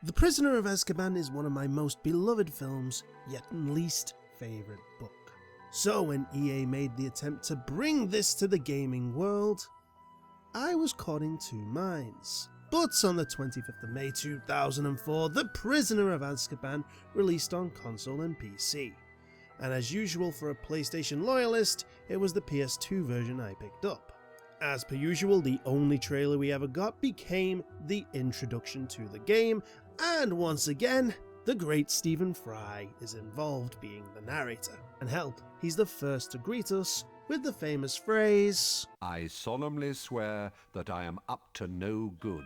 The Prisoner of Azkaban is one of my most beloved films, yet least favourite book. So when EA made the attempt to bring this to the gaming world, I was caught in two minds. But on the 25th of May 2004, The Prisoner of Azkaban released on console and PC. And as usual for a PlayStation loyalist, it was the PS2 version I picked up. As per usual, the only trailer we ever got became the introduction to the game, and once again, the great Stephen Fry is involved being the narrator. And hell, he's the first to greet us with the famous phrase, "I solemnly swear that I am up to no good."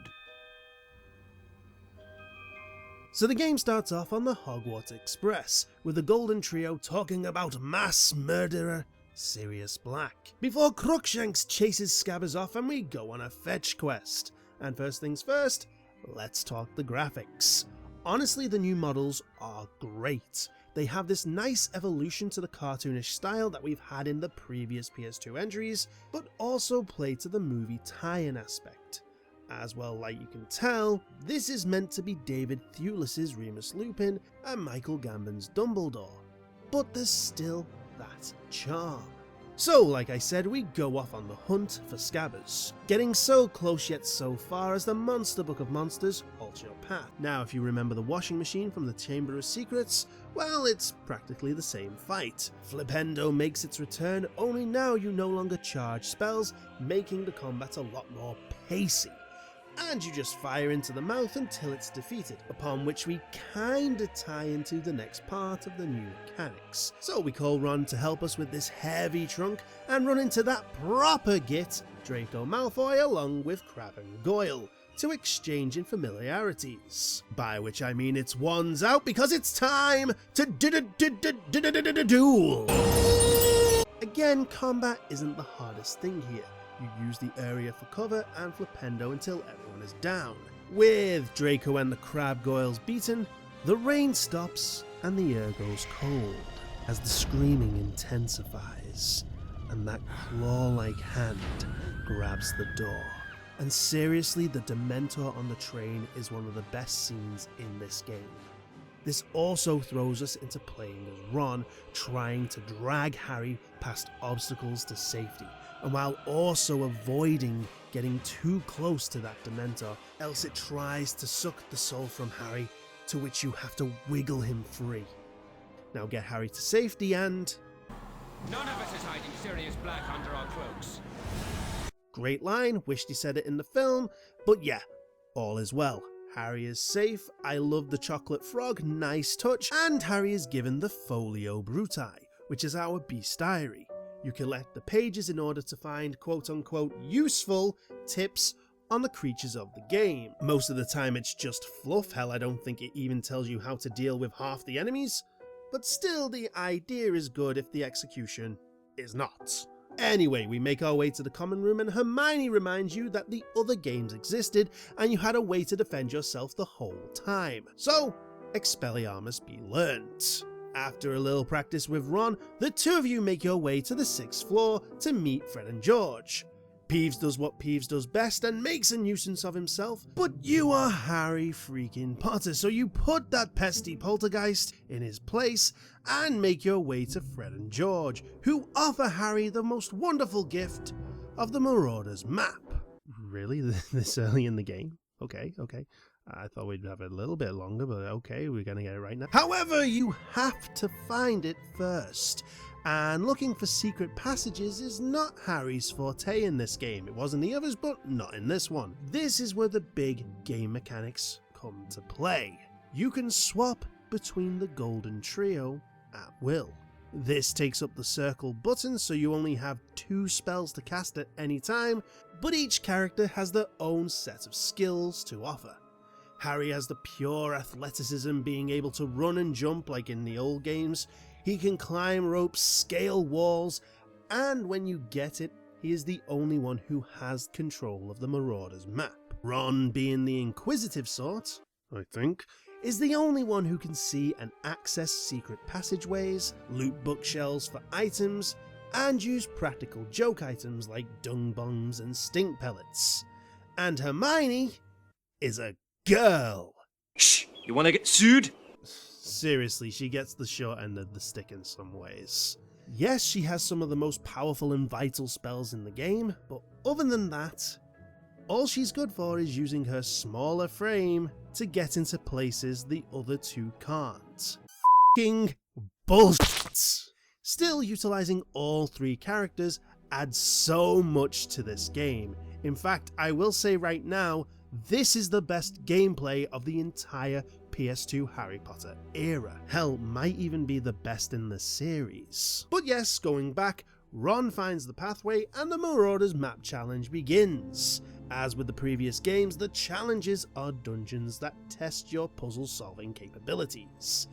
So the game starts off on the Hogwarts Express, with the Golden Trio talking about mass murderer Sirius Black, before Crookshanks chases Scabbers off and we go on a fetch quest. And first things first, let's talk the graphics. Honestly, the new models are great. They have this nice evolution to the cartoonish style that we've had in the previous PS2 entries, but also play to the movie tie-in aspect. As well, like you can tell, this is meant to be David Thewlis's Remus Lupin and Michael Gambon's Dumbledore, but there's still that charm. So, like I said, we go off on the hunt for Scabbers, getting so close yet so far as the Monster Book of Monsters halts your path. Now, if you remember the washing machine from the Chamber of Secrets, well, it's practically the same fight. Flipendo makes its return, only now you no longer charge spells, making the combat a lot more pacey. And you just fire into the mouth until it's defeated, upon which we kinda tie into the next part of the new mechanics. So we call Ron to help us with this heavy trunk and run into that proper git, Draco Malfoy, along with Crabbe and Goyle, to exchange in familiarities. By which I mean it's wands out because it's time to duel! Again, combat isn't the hardest thing here. You use the area for cover and Flipendo until everyone is down. With Draco and the Crabbe Goyles beaten, the rain stops and the air goes cold as the screaming intensifies and that claw-like hand grabs the door. And seriously, the Dementor on the train is one of the best scenes in this game. This also throws us into playing as Ron, trying to drag Harry past obstacles to safety, and while also avoiding getting too close to that Dementor, else it tries to suck the soul from Harry, to which you have to wiggle him free. Now get Harry to safety and... none of us is hiding Sirius Black under our cloaks. Great line, wished he said it in the film, but yeah, all is well. Harry is safe, I love the chocolate frog, nice touch, and Harry is given the Folio Bruti, which is our bestiary. You collect the pages in order to find quote-unquote useful tips on the creatures of the game. Most of the time it's just fluff, hell I don't think it even tells you how to deal with half the enemies, but still the idea is good if the execution is not. Anyway, we make our way to the common room and Hermione reminds you that the other games existed and you had a way to defend yourself the whole time. So, Expelliarmus be learnt. After a little practice with Ron, the two of you make your way to the 6th floor to meet Fred and George. Peeves does what Peeves does best and makes a nuisance of himself, but you are Harry freaking Potter, so you put that pesky poltergeist in his place and make your way to Fred and George, who offer Harry the most wonderful gift of the Marauders map. Really? This early in the game? Okay. I thought we'd have it a little bit longer, but okay, we're gonna get it right now. However, you have to find it first. And looking for secret passages is not Harry's forte in this game. It was in the others, but not in this one. This is where the big game mechanics come to play. You can swap between the Golden Trio at will. This takes up the circle button, so you only have 2 spells to cast at any time, but each character has their own set of skills to offer. Harry has the pure athleticism, being able to run and jump like in the old games. He can climb ropes, scale walls, and when you get it, he is the only one who has control of the Marauders map. Ron, being the inquisitive sort, I think, is the only one who can see and access secret passageways, loot bookshelves for items, and use practical joke items like dung bombs and stink pellets. And Hermione is a girl. Shh! You wanna get sued? Seriously, she gets the short end of the stick in some ways. Yes, she has some of the most powerful and vital spells in the game, but other than that, all she's good for is using her smaller frame to get into places the other two can't. F***ing bullshit! Still, utilizing all three characters adds so much to this game. In fact, I will say right now, this is the best gameplay of the entire PS2 Harry Potter era. Hell, might even be the best in the series. But yes, going back, Ron finds the pathway and the Marauders map challenge begins. As with the previous games, the challenges are dungeons that test your puzzle solving capabilities.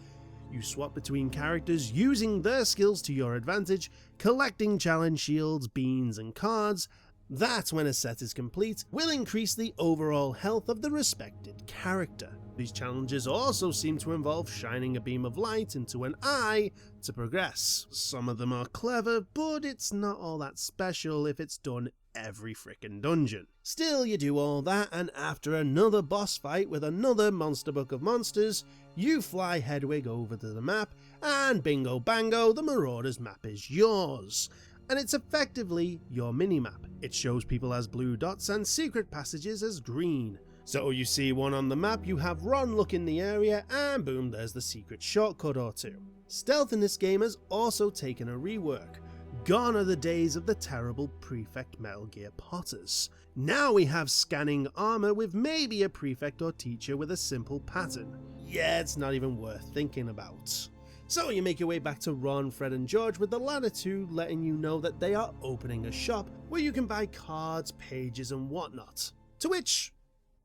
You swap between characters using their skills to your advantage, collecting challenge shields, beans and cards. That, when a set is complete, will increase the overall health of the respected character. These challenges also seem to involve shining a beam of light into an eye to progress. Some of them are clever, but it's not all that special if it's done every frickin' dungeon. Still, you do all that, and after another boss fight with another monster book of monsters, you fly Hedwig over to the map, and bingo bango, the Marauders map is yours. And it's effectively your mini-map. It shows people as blue dots and secret passages as green. So you see one on the map, you have Ron look in the area, and boom, there's the secret shortcut or two. Stealth in this game has also taken a rework. Gone are the days of the terrible Prefect Metal Gear Potters. Now we have scanning armor with maybe a prefect or teacher with a simple pattern. Yeah, it's not even worth thinking about. So you make your way back to Ron, Fred and George, with the latter two letting you know that they are opening a shop where you can buy cards, pages and whatnot. To which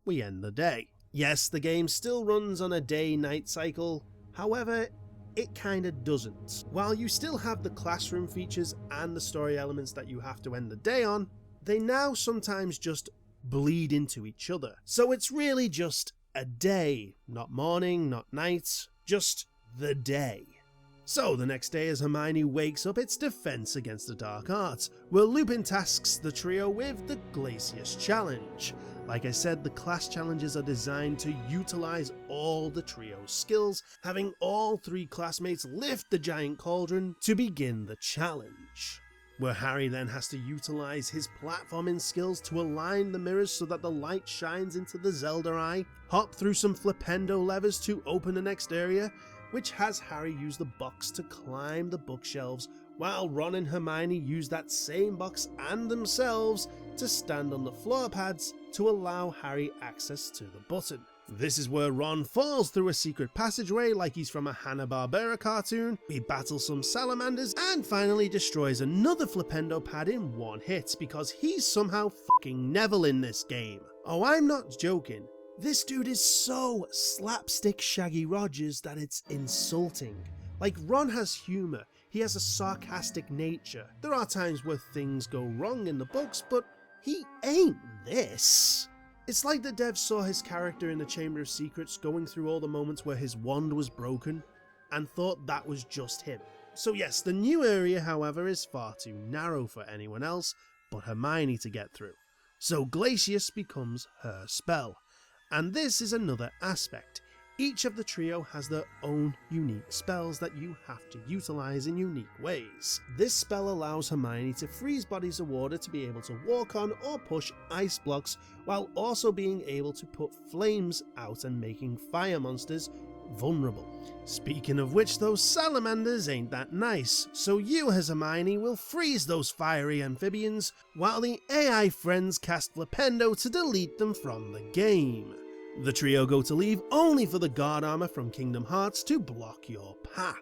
we end the day. Yes, the game still runs on a day-night cycle, however, it kinda doesn't. While you still have the classroom features and the story elements that you have to end the day on, they now sometimes just bleed into each other. So it's really just a day, not morning, not night, just the day. So the next day as Hermione wakes up, it's defense against the dark arts, where Lupin tasks the trio with the Glacius Challenge. Like I said, the class challenges are designed to utilize all the trio's skills, having all three classmates lift the giant cauldron to begin the challenge. Where Harry then has to utilize his platforming skills to align the mirrors so that the light shines into the Zelda Eye, hop through some flipendo levers to open the next area, which has Harry use the box to climb the bookshelves, while Ron and Hermione use that same box and themselves to stand on the floor pads to allow Harry access to the button. This is where Ron falls through a secret passageway like he's from a Hanna-Barbera cartoon, he battles some salamanders, and finally destroys another flipendo pad in one hit because he's somehow fucking Neville in this game. Oh, I'm not joking. This dude is so slapstick Shaggy Rogers that it's insulting. Like, Ron has humour, he has a sarcastic nature. There are times where things go wrong in the books, but he ain't this. It's like the devs saw his character in the Chamber of Secrets going through all the moments where his wand was broken and thought that was just him. So yes, the new area, however, is far too narrow for anyone else but Hermione to get through. So Glacius becomes her spell. And this is another aspect. Each of the trio has their own unique spells that you have to utilize in unique ways. This spell allows Hermione to freeze bodies of water to be able to walk on or push ice blocks, while also being able to put flames out and making fire monsters vulnerable. Speaking of which, those salamanders ain't that nice, so you as Hermione will freeze those fiery amphibians, while the AI friends cast Flipendo to delete them from the game. The trio go to leave only for the guard armor from Kingdom Hearts to block your path.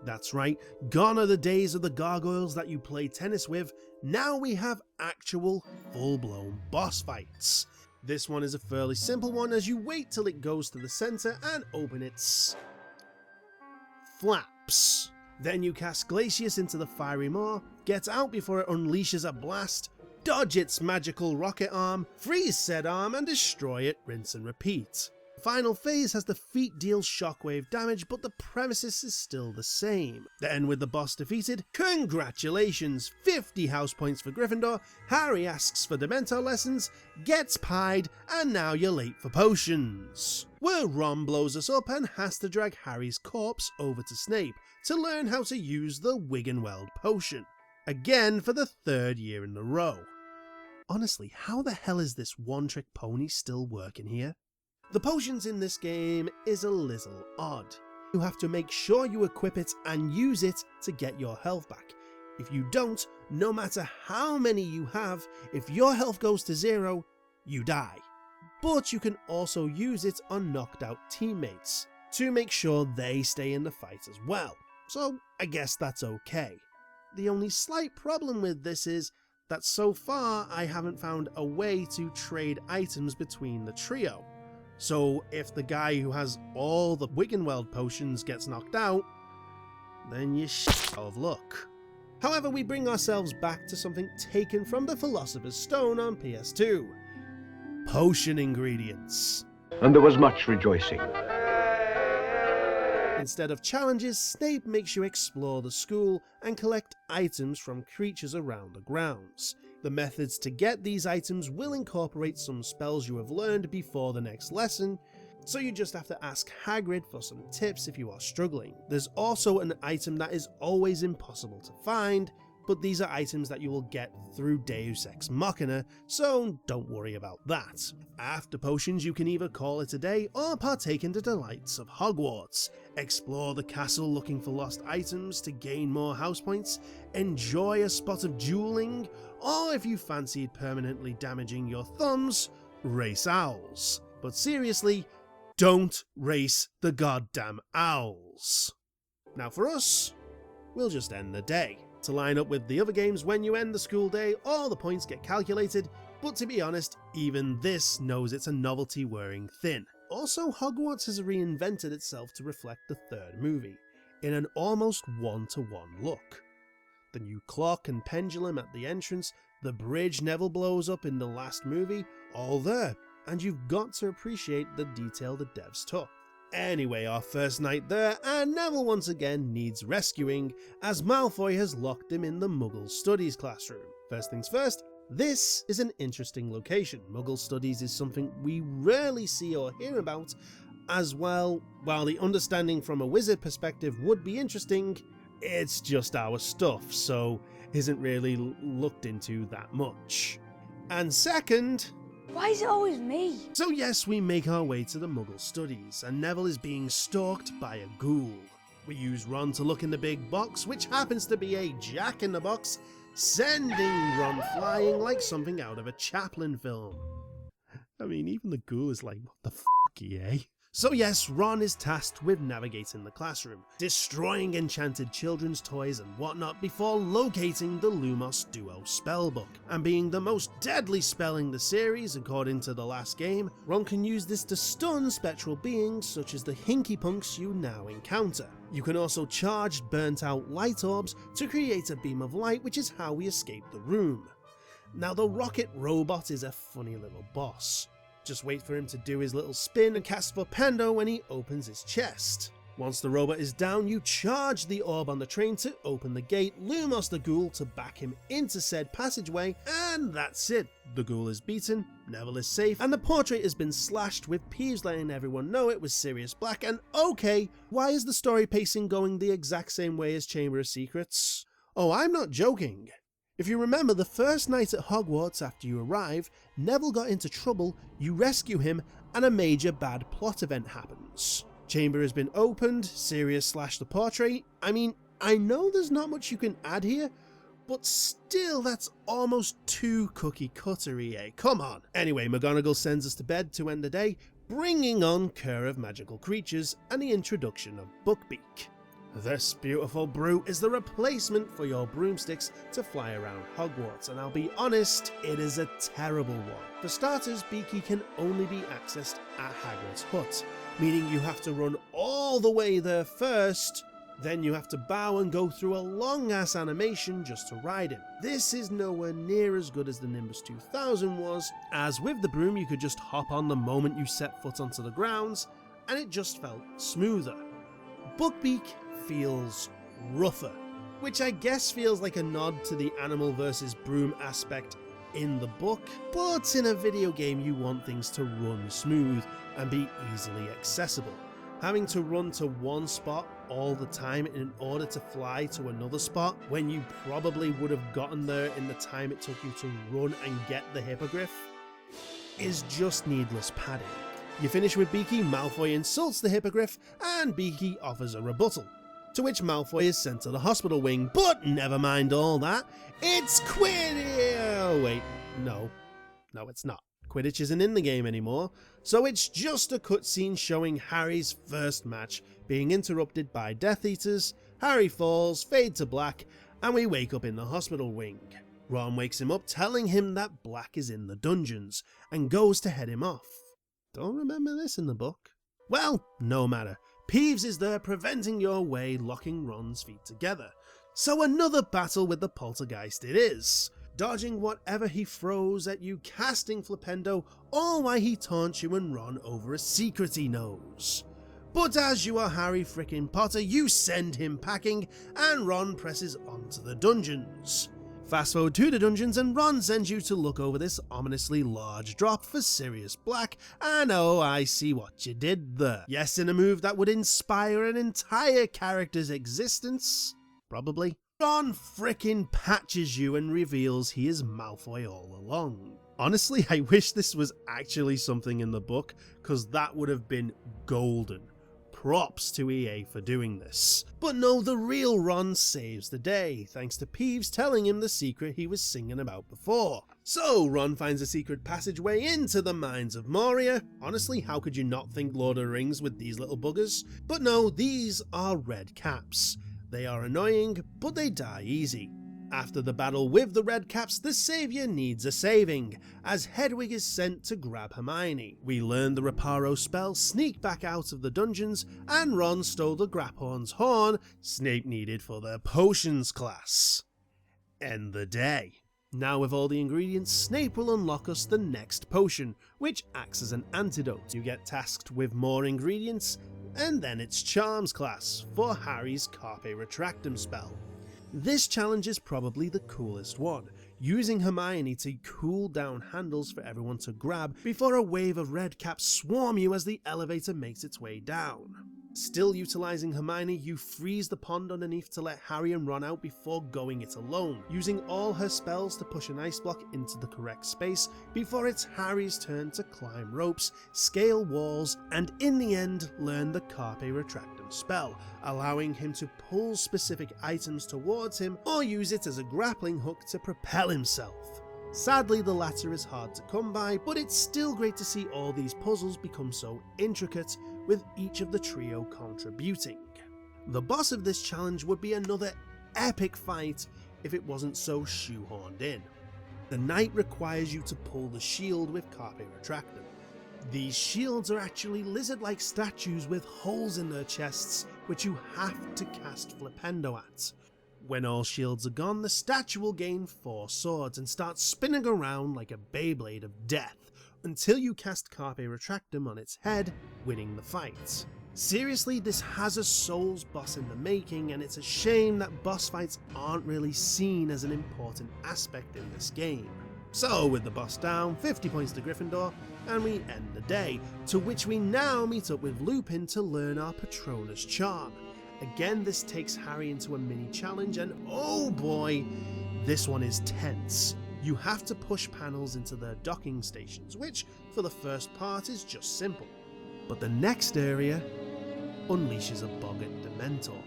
That's right, gone are the days of the gargoyles that you play tennis with, now we have actual full-blown boss fights. This one is a fairly simple one as you wait till it goes to the center and open its flaps. Then you cast Glacius into the fiery maw, get out before it unleashes a blast, dodge its magical rocket arm, freeze said arm and destroy it, rinse and repeat. Final phase has the feat deal shockwave damage, but the premises is still the same. Then with the boss defeated, congratulations, 50 house points for Gryffindor, Harry asks for Dementor lessons, gets pied, and now you're late for potions. where Ron blows us up and has to drag Harry's corpse over to Snape to learn how to use the Wiggenweld potion. Again for the third year in a row. Honestly, how the hell is this one-trick pony still working here? The potions in this game is a little odd. You have to make sure you equip it and use it to get your health back. If you don't, no matter how many you have, if your health goes to 0, you die. But you can also use it on knocked out teammates to make sure they stay in the fight as well. So I guess that's okay. The only slight problem with this is that so far I haven't found a way to trade items between the trio. So if the guy who has all the Wiggenweld potions gets knocked out, then you're shit out of luck. However, we bring ourselves back to something taken from the Philosopher's Stone on PS2. Potion ingredients. And there was much rejoicing. Instead of challenges, Snape makes you explore the school and collect items from creatures around the grounds. The methods to get these items will incorporate some spells you have learned before the next lesson, so you just have to ask Hagrid for some tips if you are struggling. There's also an item that is always impossible to find, but these are items that you will get through Deus Ex Machina, so don't worry about that. After potions, you can either call it a day or partake in the delights of Hogwarts, explore the castle looking for lost items to gain more house points, enjoy a spot of dueling, or if you fancied permanently damaging your thumbs, race owls. But seriously, don't race the goddamn owls. Now for us, we'll just end the day. To line up with the other games, when you end the school day, all the points get calculated, but to be honest, even this knows it's a novelty wearing thin. Also, Hogwarts has reinvented itself to reflect the third movie, in an almost one-to-one look. The new clock and pendulum at the entrance, the bridge Neville blows up in the last movie, all there, and you've got to appreciate the detail the devs took. Anyway, our first night there, and Neville once again needs rescuing, as Malfoy has locked him in the Muggle Studies classroom. First things first, this is an interesting location. Muggle Studies is something we rarely see or hear about, as well, while the understanding from a wizard perspective would be interesting, it's just our stuff, so isn't really looked into that much. And second, why is it always me? so yes, we make our way to the Muggle Studies, and Neville is being stalked by a ghoul. We use Ron to look in the big box, which happens to be a Jack-in-the-Box, sending Ron flying like something out of a Chaplin film. I mean, even the ghoul is like, what the f***, eh? So yes, Ron is tasked with navigating the classroom, destroying enchanted children's toys and whatnot before locating the Lumos Duo spellbook. And being the most deadly spell in the series, according to the last game, Ron can use this to stun spectral beings such as the Hinky Punks you now encounter. You can also charge burnt out light orbs to create a beam of light, which is how we escape the room. Now the rocket robot is a funny little boss. Just wait for him to do his little spin and cast for Pando when he opens his chest. Once the robot is down, you charge the orb on the train to open the gate, Lumos the ghoul to back him into said passageway, and that's it. The ghoul is beaten, Neville is safe, and the portrait has been slashed, with Peeves letting everyone know it was Sirius Black. And okay, why is the story pacing going the exact same way as Chamber of Secrets? Oh, I'm not joking. If you remember, the first night at Hogwarts after you arrive, Neville got into trouble, you rescue him, and a major bad plot event happens. Chamber has been opened, Sirius slashed the portrait. I mean, I know there's not much you can add here, but still that's almost too cookie cuttery, eh? Come on. Anyway, McGonagall sends us to bed to end the day, bringing on Cur of Magical Creatures and the introduction of Buckbeak. This beautiful brute is the replacement for your broomsticks to fly around Hogwarts, and I'll be honest, it is a terrible one. For starters, Beaky can only be accessed at Hagrid's hut, meaning you have to run all the way there first, then you have to bow and go through a long ass animation just to ride him. This is nowhere near as good as the Nimbus 2000 was, as with the broom you could just hop on the moment you set foot onto the grounds, and it just felt smoother. Buckbeak feels rougher, which I guess feels like a nod to the animal versus broom aspect in the book, but in a video game you want things to run smooth and be easily accessible. Having to run to one spot all the time in order to fly to another spot when you probably would have gotten there in the time it took you to run and get the hippogriff is just needless padding. You finish with Beaky, Malfoy insults the hippogriff, and Beaky offers a rebuttal, to which Malfoy is sent to the hospital wing, but never mind all that, it's Quidditch! Oh wait, no it's not. Quidditch isn't in the game anymore, so it's just a cutscene showing Harry's first match being interrupted by Death Eaters. Harry falls, fade to black, and we wake up in the hospital wing. Ron wakes him up telling him that Black is in the dungeons, and goes to head him off. Don't remember this in the book. Well, no matter. Peeves is there preventing your way, locking Ron's feet together. So another battle with the poltergeist it is. Dodging whatever he throws at you, casting Flipendo, all while he taunts you and Ron over a secret he knows. But as you are Harry frickin' Potter, you send him packing, and Ron presses on to the dungeons. Fast forward to the dungeons, and Ron sends you to look over this ominously large drop for Sirius Black, and oh, I see what you did there. Yes, in a move that would inspire an entire character's existence. Probably. Ron frickin' patches you and reveals he is Malfoy all along. Honestly, I wish this was actually something in the book, cause that would have been golden. Props to EA for doing this. But no, the real Ron saves the day, thanks to Peeves telling him the secret he was singing about before. So Ron finds a secret passageway into the mines of Moria. Honestly, how could you not think Lord of the Rings with these little buggers? But no, these are red caps. They are annoying, but they die easy. After the battle with the Red Caps, the Saviour needs a saving, as Hedwig is sent to grab Hermione. We learn the Reparo spell, sneak back out of the dungeons, and Ron stole the Graphorn's horn Snape needed for their potions class. End the day. Now with all the ingredients, Snape will unlock us the next potion, which acts as an antidote. You get tasked with more ingredients, and then it's Charms class for Harry's Carpe Retractum spell. This challenge is probably the coolest one, using Hermione to cool down handles for everyone to grab before a wave of red caps swarm you as the elevator makes its way down. Still utilizing Hermione, you freeze the pond underneath to let Harry and Ron out before going it alone, using all her spells to push an ice block into the correct space before it's Harry's turn to climb ropes, scale walls, and in the end learn the Carpe Retractum spell, allowing him to pull specific items towards him or use it as a grappling hook to propel himself. Sadly, the latter is hard to come by, but it's still great to see all these puzzles become so intricate, with each of the trio contributing. The boss of this challenge would be another epic fight if it wasn't so shoehorned in. The knight requires you to pull the shield with Carpe Retractum. These shields are actually lizard-like statues with holes in their chests, which you have to cast Flipendo at. When all shields are gone, the statue will gain 4 swords and start spinning around like a Beyblade of death, until you cast Carpe Retractum on its head, winning the fight. Seriously, this has a Souls boss in the making, and it's a shame that boss fights aren't really seen as an important aspect in this game. So with the boss down, 50 points to Gryffindor, and we end the day, to which we now meet up with Lupin to learn our Patronus charm. Again, this takes Harry into a mini challenge, and oh boy, this one is tense. You have to push panels into their docking stations, which for the first part is just simple. But the next area unleashes a Boggart Dementor,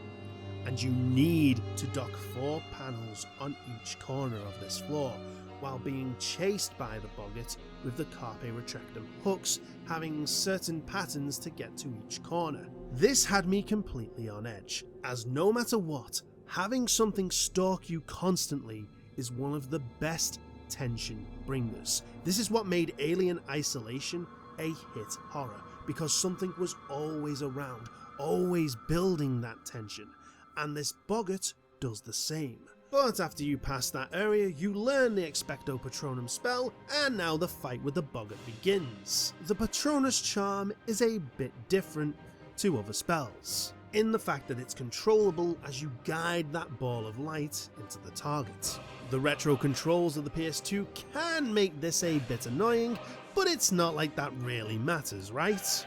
and you need to dock 4 panels on each corner of this floor, while being chased by the Boggart with the Carpe Retractum hooks having certain patterns to get to each corner. This had me completely on edge, as no matter what, having something stalk you constantly is one of the best tension bringers. This is what made Alien Isolation a hit horror, because something was always around, always building that tension, and this Boggart does the same. But after you pass that area, you learn the Expecto Patronum spell, and now the fight with the Boggart begins. The Patronus charm is a bit different to other spells, in the fact that it's controllable as you guide that ball of light into the target. The retro controls of the PS2 can make this a bit annoying, but it's not like that really matters, right?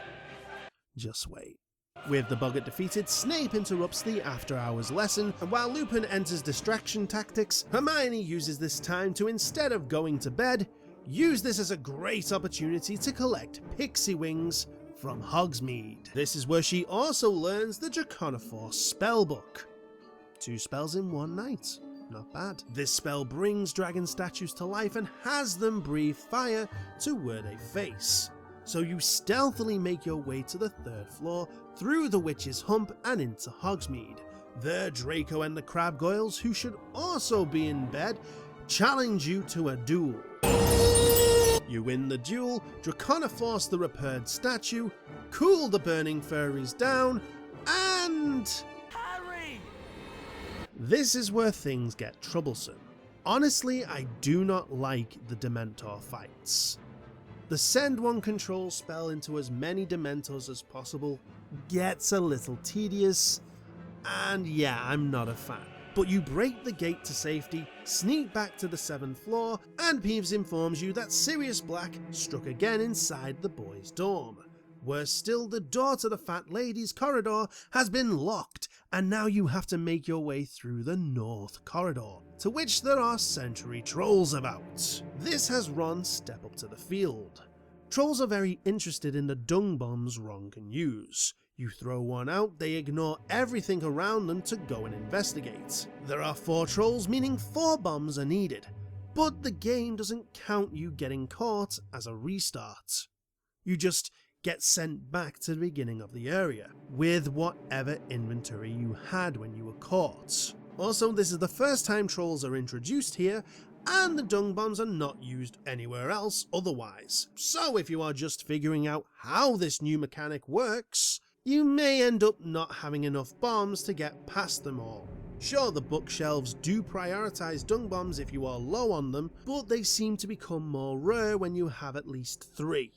Just wait. With the Boggart defeated, Snape interrupts the after-hours lesson, and while Lupin enters distraction tactics, Hermione uses this time to, instead of going to bed, use this as a great opportunity to collect pixie wings from Hogsmeade. This is where she also learns the Draconiforce spellbook. 2 spells in one night. Not bad. This spell brings dragon statues to life and has them breathe fire to where they face. So you stealthily make your way to the 3rd floor, through the Witch's Hump and into Hogsmeade. There, Draco and the Crabgoyles, who should also be in bed, challenge you to a duel. You win the duel, Draconiforce the repaired statue, cool the burning fairies down, and... Harry! This is where things get troublesome. Honestly, I do not like the Dementor fights. The send one control spell into as many Dementors as possible gets a little tedious, and yeah, I'm not a fan. But you break the gate to safety, sneak back to the 7th floor, and Peeves informs you that Sirius Black struck again inside the boys' dorm. Worse still, the door to the Fat Lady's corridor has been locked, and now you have to make your way through the North Corridor, to which there are sentry trolls about. This has Ron step up to the field. Trolls are very interested in the dung bombs Ron can use. You throw one out, they ignore everything around them to go and investigate. There are 4 trolls, meaning 4 bombs are needed, but the game doesn't count you getting caught as a restart. You just get sent back to the beginning of the area, with whatever inventory you had when you were caught. Also, this is the first time trolls are introduced here, and the dung bombs are not used anywhere else otherwise. So if you are just figuring out how this new mechanic works, you may end up not having enough bombs to get past them all. Sure, the bookshelves do prioritize dung bombs if you are low on them, but they seem to become more rare when you have at least 3.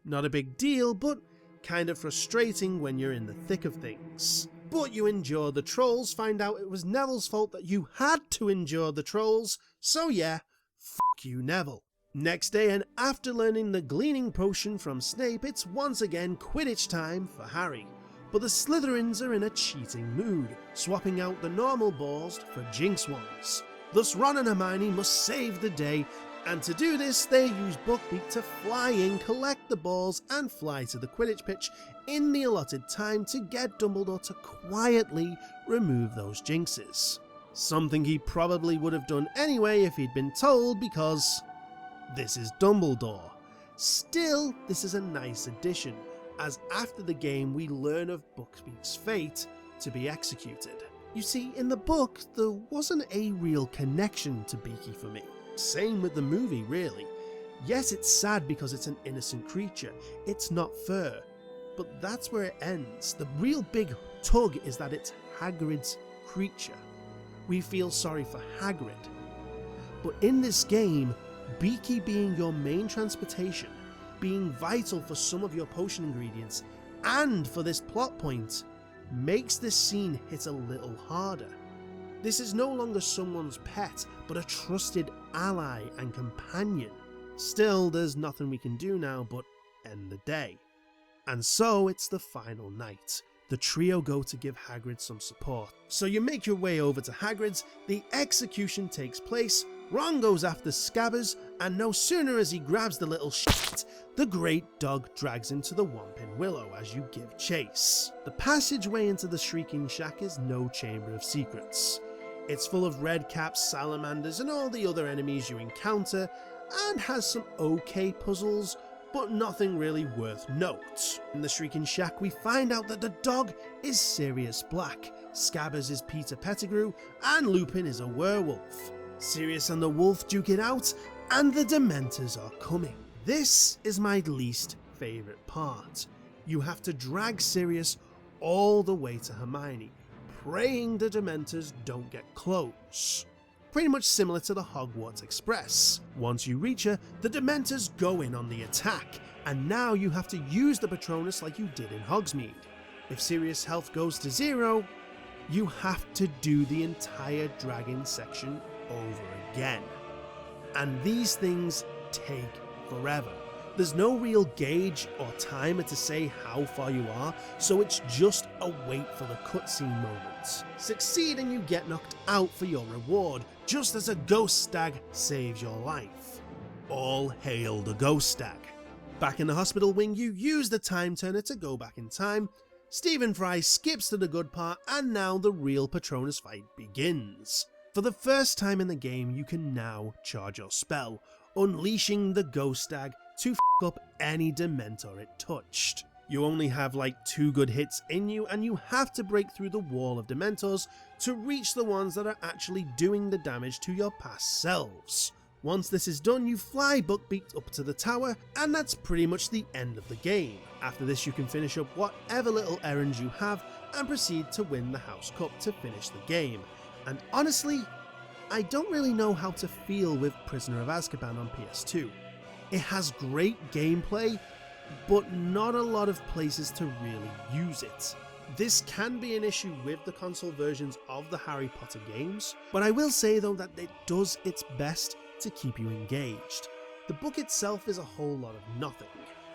Not a big deal, but kind of frustrating when you're in the thick of things. But you endure the trolls, find out it was Neville's fault that you had to endure the trolls, so yeah, fuck you, Neville. Next day, and after learning the gleaning potion from Snape, it's once again Quidditch time for Harry. But the Slytherins are in a cheating mood, swapping out the normal balls for Jinx ones. Thus Ron and Hermione must save the day, and to do this they use Buckbeak to fly in, collect the balls and fly to the Quidditch pitch in the allotted time to get Dumbledore to quietly remove those jinxes. Something he probably would have done anyway if he'd been told, because this is Dumbledore. Still, this is a nice addition, as after the game we learn of Buckbeak's fate to be executed. You see, in the book there wasn't a real connection to Beaky for me. Same with the movie, really. Yes, it's sad because it's an innocent creature, it's not fair, but that's where it ends. The real big tug is that it's Hagrid's creature. We feel sorry for Hagrid. But in this game, Beaky being your main transportation, being vital for some of your potion ingredients, and for this plot point, makes this scene hit a little harder. This is no longer someone's pet, but a trusted ally and companion. Still, there's nothing we can do now but end the day. And so it's the final night. The trio go to give Hagrid some support. So you make your way over to Hagrid's, the execution takes place, Ron goes after Scabbers, and no sooner as he grabs the little shit, the great dog drags into the Whomping Willow as you give chase. The passageway into the Shrieking Shack is no chamber of secrets. It's full of redcaps, salamanders, and all the other enemies you encounter, and has some okay puzzles, but nothing really worth note. In the Shrieking Shack, we find out that the dog is Sirius Black, Scabbers is Peter Pettigrew, and Lupin is a werewolf. Sirius and the wolf duke it out, and the Dementors are coming. This is my least favourite part. You have to drag Sirius all the way to Hermione, praying the Dementors don't get close. Pretty much similar to the Hogwarts Express. Once you reach her, the Dementors go in on the attack, and now you have to use the Patronus like you did in Hogsmeade. If Sirius' health goes to 0, you have to do the entire dragging section over again. And these things take forever. There's no real gauge or timer to say how far you are, so it's just a wait for the cutscene moments. Succeed and you get knocked out for your reward, just as a ghost stag saves your life. All hail the ghost stag. Back in the hospital wing, you use the time turner to go back in time. Stephen Fry skips to the good part, and now the real Patronus fight begins. For the first time in the game, you can now charge your spell, unleashing the ghost stag to f up any Dementor it touched. You only have like 2 good hits in you, and you have to break through the wall of Dementors to reach the ones that are actually doing the damage to your past selves. Once this is done, you fly Buckbeak up to the tower, and that's pretty much the end of the game. After this, you can finish up whatever little errands you have and proceed to win the House Cup to finish the game. And honestly, I don't really know how to feel with Prisoner of Azkaban on PS2. It has great gameplay, but not a lot of places to really use it. This can be an issue with the console versions of the Harry Potter games, but I will say though that it does its best to keep you engaged. The book itself is a whole lot of nothing,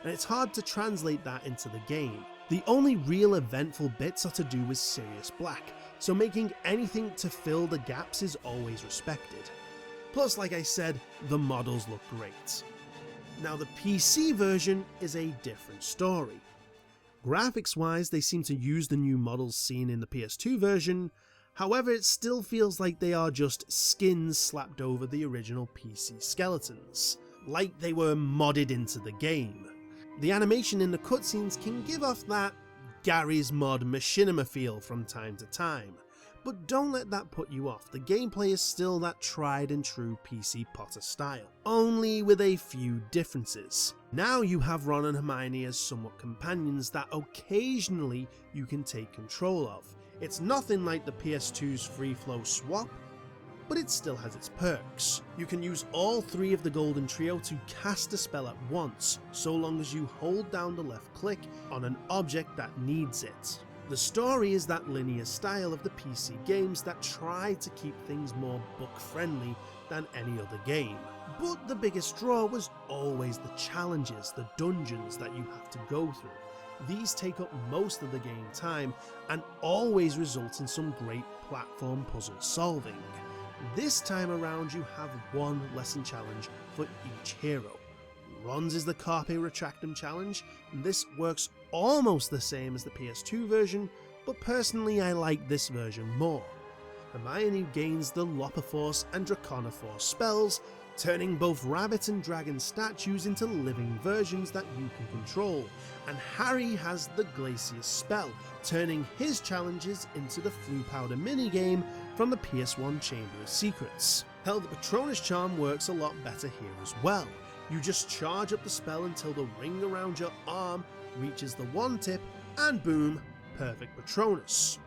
and it's hard to translate that into the game. The only real eventful bits are to do with Sirius Black, so making anything to fill the gaps is always respected. Plus, like I said, the models look great. Now the PC version is a different story. Graphics wise, they seem to use the new models seen in the PS2 version. However, it still feels like they are just skins slapped over the original PC skeletons, like they were modded into the game. The animation in the cutscenes can give off that Gary's Mod machinima feel from time to time, but don't let that put you off. The gameplay is still that tried and true PC Potter style, only with a few differences. Now you have Ron and Hermione as somewhat companions that occasionally you can take control of. It's nothing like the PS2's free flow swap, but it still has its perks. You can use all 3 of the Golden Trio to cast a spell at once, so long as you hold down the left click on an object that needs it. The story is that linear style of the PC games that try to keep things more book-friendly than any other game. But the biggest draw was always the challenges, the dungeons that you have to go through. These take up most of the game time and always result in some great platform puzzle solving. This time around you have one lesson challenge for each hero. Ron's is the Carpe Retractum challenge, and this works almost the same as the PS2 version, but personally I like this version more. Hermione gains the Lopoforce and Draconoforce spells, turning both rabbit and dragon statues into living versions that you can control, and Harry has the Glacius spell, turning his challenges into the Floo Powder minigame from the PS1 Chamber of Secrets. Hell, the Patronus charm works a lot better here as well. You just charge up the spell until the ring around your arm reaches the 1 tip, and boom, perfect Patronus.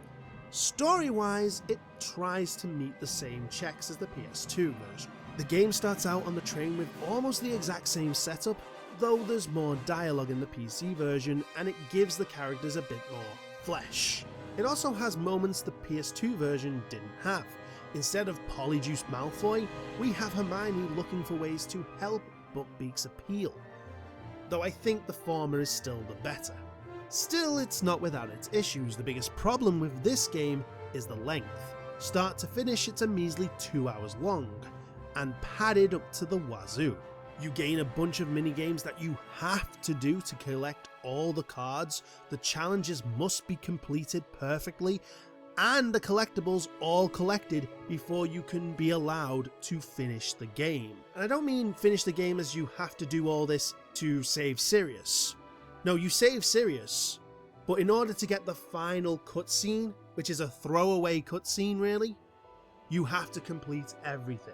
Story-wise, it tries to meet the same checks as the PS2 version. The game starts out on the train with almost the exact same setup, though there's more dialogue in the PC version and it gives the characters a bit more flesh. It also has moments the PS2 version didn't have. Instead of Polyjuice Malfoy, we have Hermione looking for ways to help Buckbeak's appeal, though I think the former is still the better. Still, it's not without its issues. The biggest problem with this game is the length. Start to finish, it's a measly 2 hours long, and padded up to the wazoo. You gain a bunch of minigames that you have to do to collect all the cards, the challenges must be completed perfectly, and the collectibles all collected before you can be allowed to finish the game. And I don't mean finish the game as you have to do all this to save Sirius. No, you save Sirius, but in order to get the final cutscene, which is a throwaway cutscene really, you have to complete everything.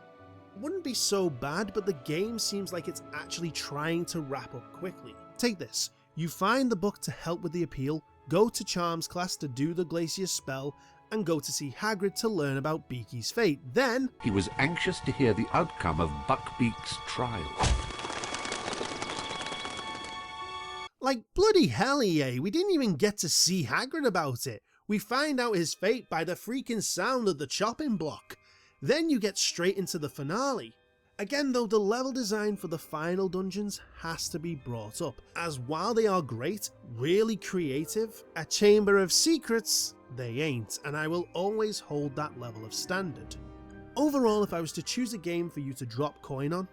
It wouldn't be so bad, but the game seems like it's actually trying to wrap up quickly. Take this, you find the book to help with the appeal, go to Charms class to do the Glacius spell, and go to see Hagrid to learn about Beaky's fate. Then He was anxious to hear the outcome of Buckbeak's trial. like bloody hell EA, we didn't even get to see Hagrid about it. We find out his fate by the freaking sound of the chopping block. Then you get straight into the finale. Again though, the level design for the final dungeons has to be brought up, as while they are great, really creative, a chamber of secrets, they ain't, and I will always hold that level of standard. Overall, if I was to choose a game for you to drop coin on,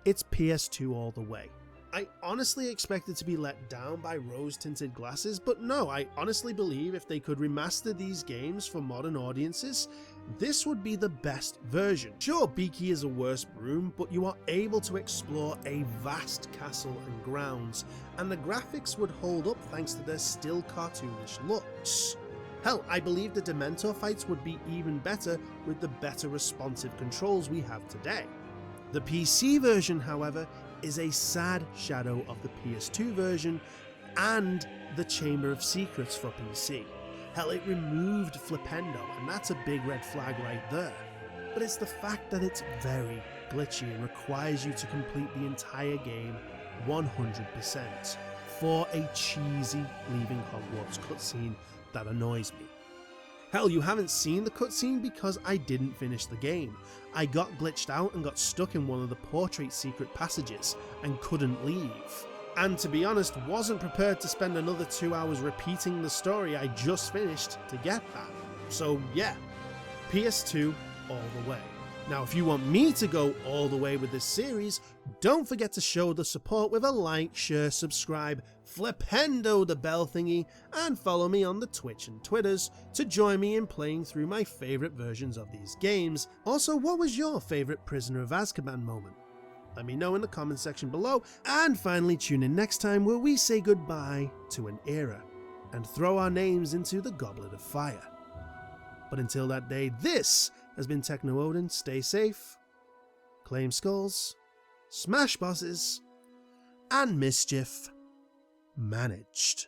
it's PS2 all the way. I honestly expected to be let down by rose-tinted glasses, but no, I honestly believe if they could remaster these games for modern audiences, this would be the best version. Sure, Beaky is a worse broom, but you are able to explore a vast castle and grounds, and the graphics would hold up thanks to their still cartoonish looks. Hell, I believe the Dementor fights would be even better with the better responsive controls we have today. The PC version, however, is a sad shadow of the PS2 version and the Chamber of Secrets for PC. Hell, it removed Flipendo, and that's a big red flag right there. But it's the fact that it's very glitchy and requires you to complete the entire game 100% for a cheesy Leaving Hogwarts cutscene that annoys me. Hell, you haven't seen the cutscene because I didn't finish the game. I got glitched out and got stuck in one of the portrait secret passages and couldn't leave. And to be honest, wasn't prepared to spend another 2 hours repeating the story I just finished to get that. So yeah, PS2 all the way. Now if you want me to go all the way with this series, don't forget to show the support with a like, share, subscribe, flipendo the bell thingy, and follow me on the Twitch and Twitters to join me in playing through my favourite versions of these games. Also, what was your favourite Prisoner of Azkaban moment? Let me know in the comment section below, and finally tune in next time where we say goodbye to an era and throw our names into the Goblet of Fire. But until that day, this has been Techno Odin. Stay safe, claim skulls, smash bosses, and mischief managed.